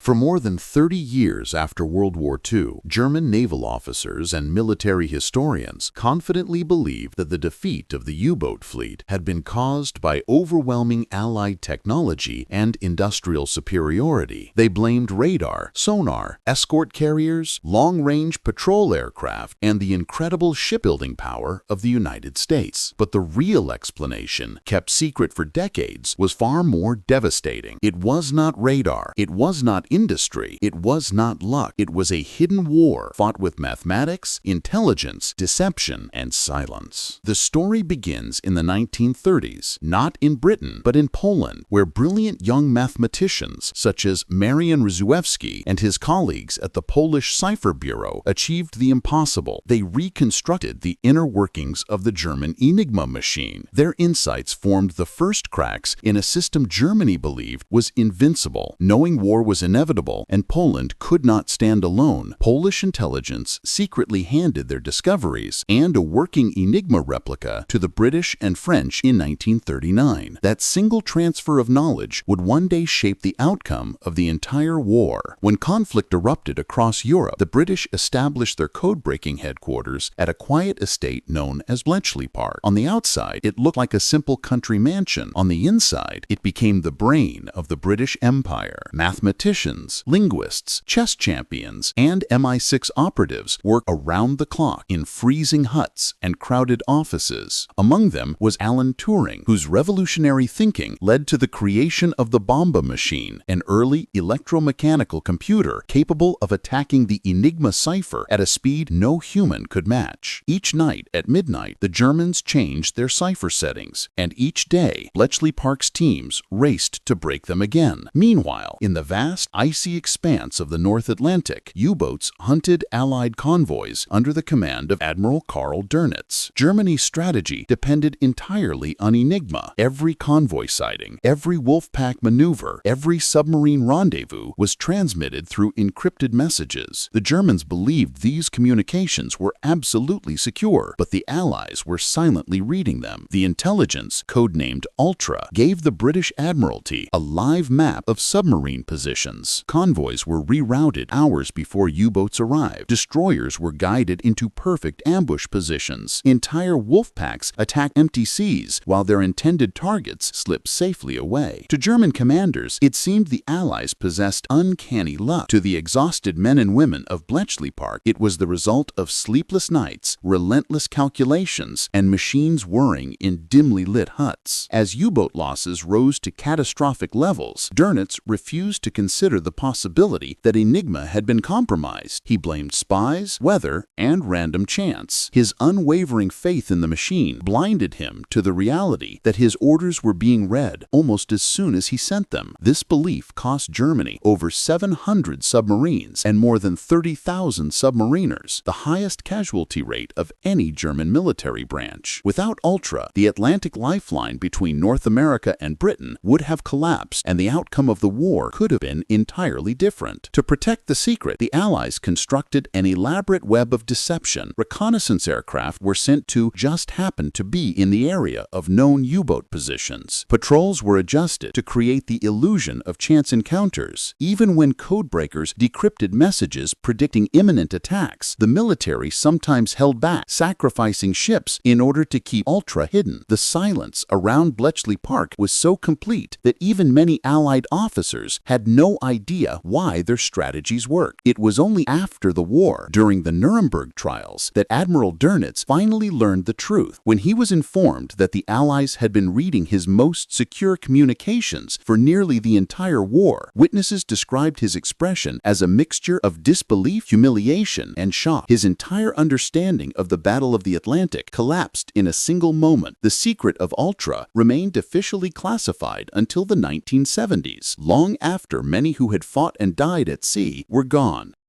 For more than 30 years after World War II, German naval officers and military historians confidently believed that the defeat of the U-boat fleet had been caused by overwhelming Allied technology and industrial superiority. They blamed radar, sonar, escort carriers, long-range patrol aircraft, and the incredible shipbuilding power of the United States. But the real explanation, kept secret for decades, was far more devastating. It was not radar. It was not industry. It was not luck. It was a hidden war fought with mathematics, intelligence, deception, and silence. The story begins in the 1930s, not in Britain, but in Poland, where brilliant young mathematicians such as Marian Rzuewski and his colleagues at the Polish Cipher Bureau achieved the impossible. They reconstructed the inner workings of the German Enigma machine. Their insights formed the first cracks in a system Germany believed was invincible. Knowing war was inevitable and Poland could not stand alone, Polish intelligence secretly handed their discoveries and a working Enigma replica to the British and French in 1939. That single transfer of knowledge would one day shape the outcome of the entire war. When conflict erupted across Europe, the British established their code-breaking headquarters at a quiet estate known as Bletchley Park. On the outside, it looked like a simple country mansion. On the inside, it became the brain of the British Empire. Mathematicians, linguists, chess champions, and MI6 operatives worked around the clock in freezing huts and crowded offices. Among them was Alan Turing, whose revolutionary thinking led to the creation of the Bomba machine, an early electromechanical computer capable of attacking the Enigma cipher at a speed no human could match. Each night at midnight, the Germans changed their cipher settings, and each day, Bletchley Park's teams raced to break them again. Meanwhile, in the vast, icy expanse of the North Atlantic, U-boats hunted Allied convoys under the command of Admiral Karl Dönitz. Germany's strategy depended entirely on Enigma. Every convoy sighting, every Wolfpack maneuver, every submarine rendezvous was transmitted through encrypted messages. The Germans believed these communications were absolutely secure, but the Allies were silently reading them. The intelligence, codenamed Ultra, gave the British Admiralty a live map of submarine positions. Convoys were rerouted hours before U-boats arrived. Destroyers were guided into perfect ambush positions. Entire Wolfpacks attacked empty seas, while their intended targets slipped safely away. To German commanders, it seemed the Allies possessed uncanny luck. To the exhausted men and women of Bletchley Park, it was the result of sleepless nights, relentless calculations, and machines whirring in dimly lit huts. As U-boat losses rose to catastrophic levels, Dönitz refused to consider the possibility that Enigma had been compromised. He blamed spies, weather, and random chance. His unwavering faith in the machine blinded him to the reality that his orders were being read almost as soon as he sent them. This belief cost Germany over 700 submarines and more than 30,000 submariners, the highest casualty rate of any German military branch. Without Ultra, the Atlantic lifeline between North America and Britain would have collapsed, and the outcome of the war could have been entirely different. To protect the secret, the Allies constructed an elaborate web of deception. Reconnaissance aircraft were sent to just happen to be in the area of known U-boat positions. Patrols were adjusted to create the illusion of chance encounters. Even when codebreakers decrypted messages predicting imminent attacks, the military sometimes held back, sacrificing ships in order to keep Ultra hidden. The silence around Bletchley Park was so complete that even many Allied officers had no idea why their strategies worked. It was only after the war, during the Nuremberg trials, that Admiral Dönitz finally learned the truth. When he was informed that the Allies had been reading his most secure communications for nearly the entire war, witnesses described his expression as a mixture of disbelief, humiliation, and shock. His entire understanding of the Battle of the Atlantic collapsed in a single moment. The secret of Ultra remained officially classified until the 1970s, long after many who had fought and died at sea were gone.